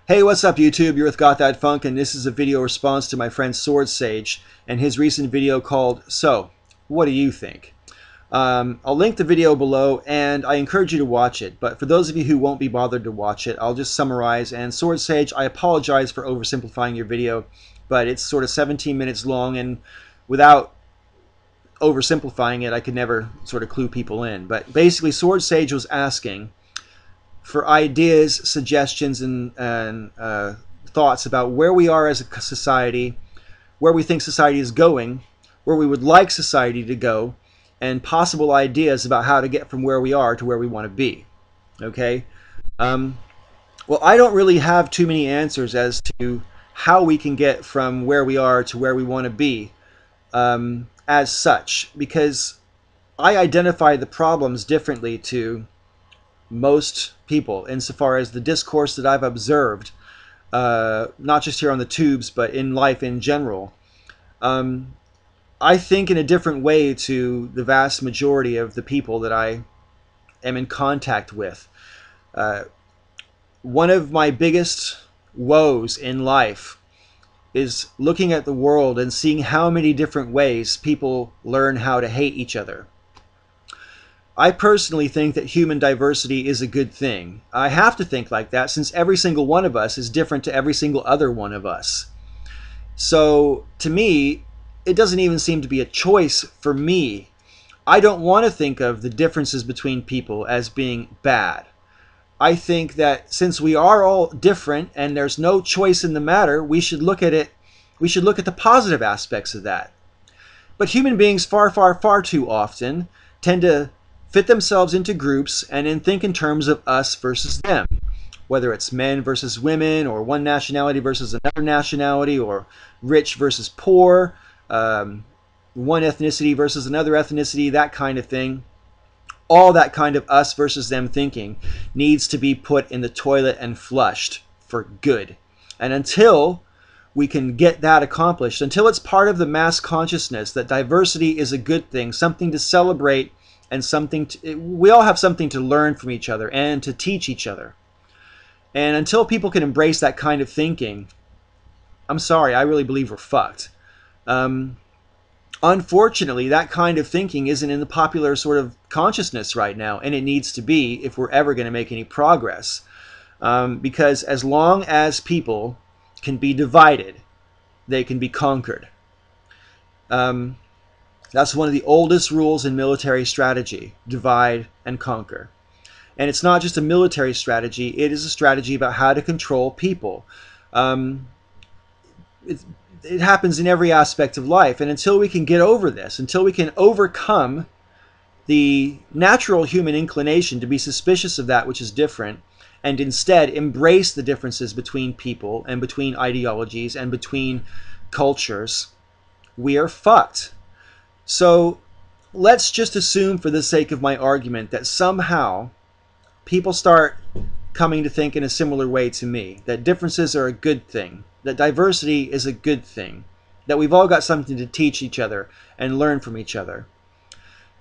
Hey, what's up YouTube? You're with gothatfunk, and this is a video response to my friend Sword Sage and his recent video called So, What Do You Think? I'll link the video below and I encourage you to watch it, but for those of you who won't be bothered to watch it, I'll just summarize. And Sword Sage, I apologize for oversimplifying your video, but it's sort of 17 minutes long, and without oversimplifying it, I could never sort of clue people in. But basically, Sword Sage was asking for ideas, suggestions, and thoughts about where we are as a society, where we think society is going, where we would like society to go, and possible ideas about how to get from where we are to where we want to be. Okay? Well, I don't really have too many answers as to how we can get from where we are to where we want to be as such, because I identify the problems differently to most people insofar as the discourse that I've observed, not just here on the tubes, but in life in general. I think in a different way to the vast majority of the people that I am in contact with. One of my biggest woes in life is looking at the world and seeing how many different ways people learn how to hate each other. I personally think that human diversity is a good thing. I have to think like that since every single one of us is different to every single other one of us. So to me, it doesn't even seem to be a choice for me. I don't want to think of the differences between people as being bad. I think that since we are all different and there's no choice in the matter, we should look at it, we should look at the positive aspects of that. But human beings far too often tend to fit themselves into groups and then think in terms of us versus them, whether it's men versus women, or one nationality versus another nationality, or rich versus poor, one ethnicity versus another ethnicity, that kind of thing. All that kind of us versus them thinking needs to be put in the toilet and flushed for good. And until we can get that accomplished, until it's part of the mass consciousness that diversity is a good thing, something to celebrate, and we all have something to learn from each other and to teach each other. And until people can embrace that kind of thinking, I'm sorry, I really believe we're fucked. Unfortunately, that kind of thinking isn't in the popular sort of consciousness right now, and it needs to be if we're ever going to make any progress. Because as long as people can be divided, they can be conquered. That's one of the oldest rules in military strategy: divide and conquer. And it's not just a military strategy, it is a strategy about how to control people. It happens in every aspect of life. And until we can get over this, until we can overcome the natural human inclination to be suspicious of that which is different, and instead embrace the differences between people and between ideologies and between cultures, we are fucked. So let's just assume, for the sake of my argument, that somehow people start coming to think in a similar way to me, that differences are a good thing, that diversity is a good thing, that we've all got something to teach each other and learn from each other.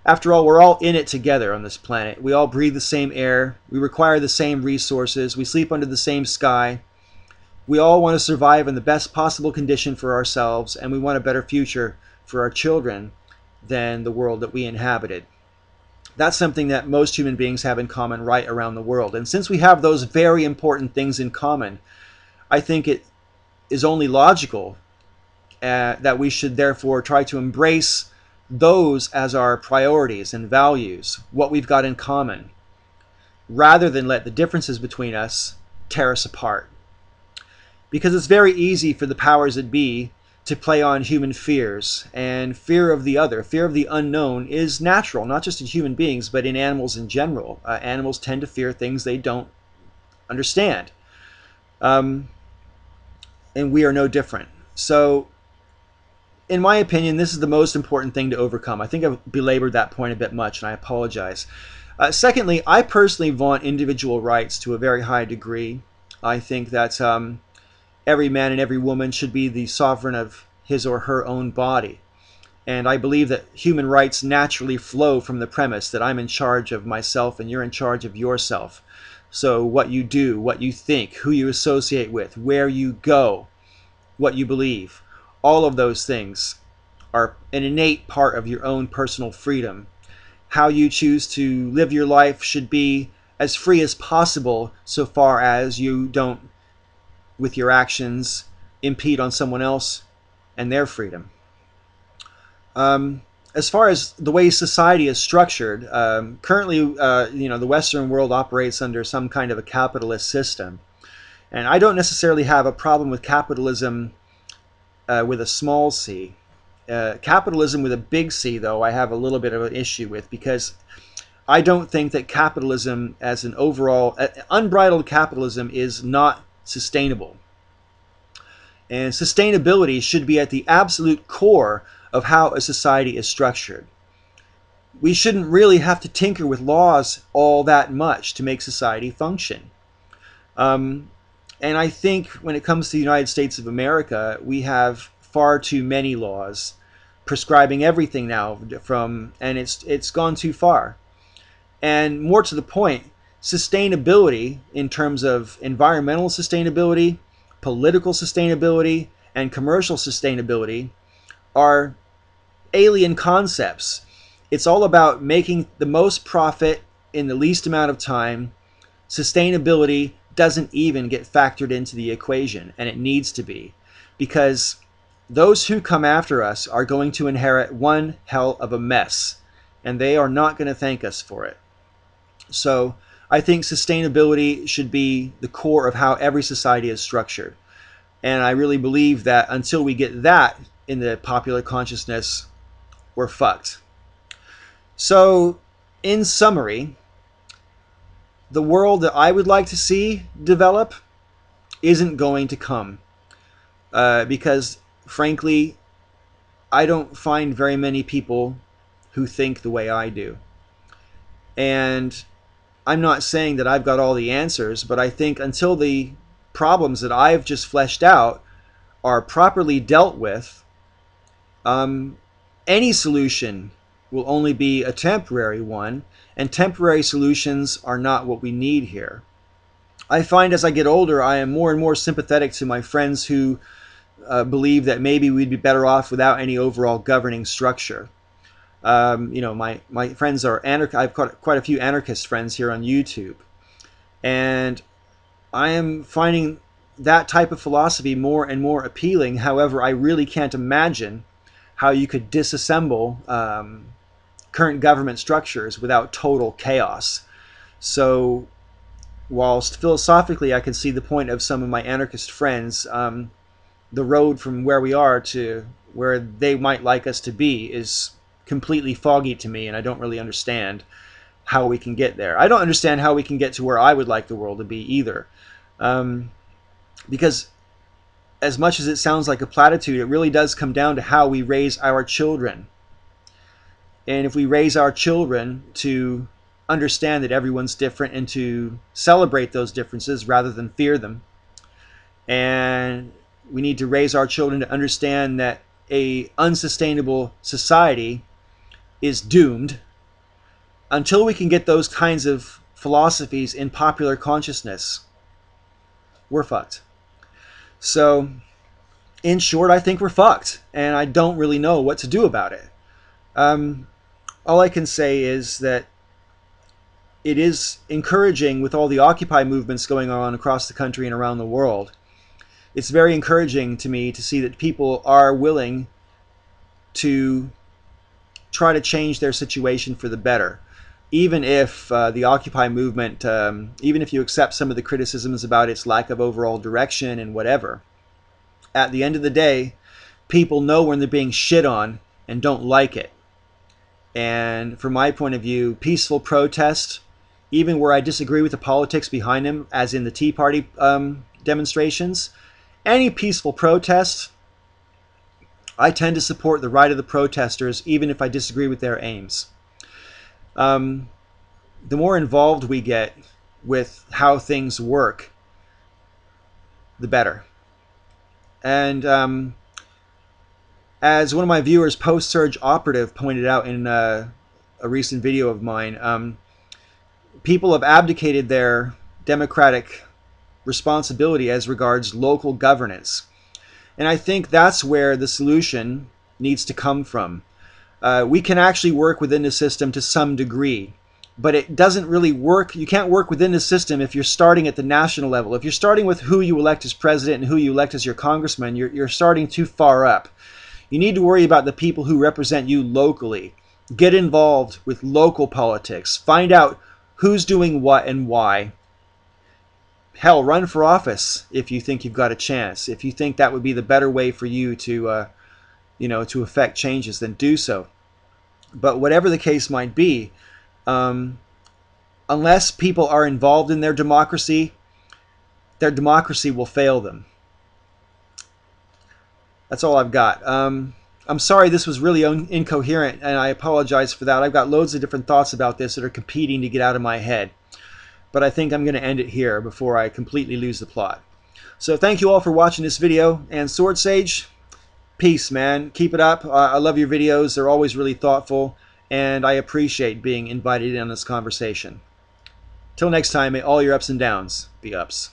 After all, we're all in it together on this planet. We all breathe the same air, we require the same resources, we sleep under the same sky. We all want to survive in the best possible condition for ourselves, and we want a better future for our children than the world that we inhabited. That's something that most human beings have in common right around the world. And since we have those very important things in common, I think it is only logical that we should therefore try to embrace those as our priorities and values, what we've got in common, rather than let the differences between us tear us apart. Because it's very easy for the powers that be to play on human fears, and fear of the other, fear of the unknown, is natural, not just in human beings, but in animals in general. Animals tend to fear things they don't understand. And we are no different. So, in my opinion, this is the most important thing to overcome. I think I've belabored that point a bit much, and I apologize. Secondly, I personally vaunt individual rights to a very high degree. I think that every man and every woman should be the sovereign of his or her own body. And I believe that human rights naturally flow from the premise that I'm in charge of myself and you're in charge of yourself. So what you do, what you think, who you associate with, where you go, what you believe, all of those things are an innate part of your own personal freedom. How you choose to live your life should be as free as possible, so far as you don't, with your actions, impede on someone else and their freedom. As far as the way society is structured, currently, the Western world operates under some kind of a capitalist system. And I don't necessarily have a problem with capitalism with a small c. Capitalism with a big C, though, I have a little bit of an issue with, because I don't think that capitalism as an overall, unbridled capitalism is not sustainable. And sustainability should be at the absolute core of how a society is structured. We shouldn't really have to tinker with laws all that much to make society function. And I think when it comes to the United States of America, we have far too many laws prescribing everything now, and it's gone too far. And more to the point, sustainability in terms of environmental sustainability, political sustainability, and commercial sustainability are alien concepts. It's all about making the most profit in the least amount of time. Sustainability doesn't even get factored into the equation, and it needs to be, because those who come after us are going to inherit one hell of a mess, and they are not going to thank us for it. So I think sustainability should be the core of how every society is structured. And I really believe that until we get that in the popular consciousness, we're fucked. So, in summary, the world that I would like to see develop isn't going to come. Because, frankly, I don't find very many people who think the way I do. And I'm not saying that I've got all the answers, but I think until the problems that I've just fleshed out are properly dealt with, any solution will only be a temporary one, and temporary solutions are not what we need here. I find as I get older, I am more and more sympathetic to my friends who believe that maybe we'd be better off without any overall governing structure. My friends are I've got quite a few anarchist friends here on YouTube, and I am finding that type of philosophy more and more appealing. However, I really can't imagine how you could disassemble current government structures without total chaos. So, whilst philosophically I can see the point of some of my anarchist friends, the road from where we are to where they might like us to be is completely foggy to me, and I don't really understand how we can get there. I don't understand how we can get to where I would like the world to be either. Because as much as it sounds like a platitude, it really does come down to how we raise our children. And if we raise our children to understand that everyone's different and to celebrate those differences rather than fear them, and we need to raise our children to understand that a unsustainable society is doomed, until we can get those kinds of philosophies in popular consciousness, we're fucked. So, in short, I think we're fucked, and I don't really know what to do about it. All I can say is that it is encouraging with all the Occupy movements going on across the country and around the world. It's very encouraging to me to see that people are willing to try to change their situation for the better. Even if the Occupy movement, even if you accept some of the criticisms about its lack of overall direction and whatever, at the end of the day, people know when they're being shit on and don't like it. And from my point of view, peaceful protest, even where I disagree with the politics behind them, as in the Tea Party demonstrations, any peaceful protest, I tend to support the right of the protesters, even if I disagree with their aims. The more involved we get with how things work, the better. And as one of my viewers, Post-Surge Operative, pointed out in a recent video of mine, people have abdicated their democratic responsibility as regards local governance. And I think that's where the solution needs to come from. We can actually work within the system to some degree, but it doesn't really work. You can't work within the system if you're starting at the national level. If you're starting with who you elect as president and who you elect as your congressman, you're starting too far up. You need to worry about the people who represent you locally. Get involved with local politics. Find out who's doing what and why. Hell, run for office if you think you've got a chance. If you think that would be the better way for you to, to affect changes, then do so. But whatever the case might be, unless people are involved in their democracy will fail them. That's all I've got. I'm sorry this was really incoherent, and I apologize for that. I've got loads of different thoughts about this that are competing to get out of my head. But I think I'm going to end it here before I completely lose the plot. So thank you all for watching this video, and Sword Sage, peace, man. Keep it up. I love your videos. They're always really thoughtful, and I appreciate being invited in on this conversation. Till next time, may all your ups and downs be ups.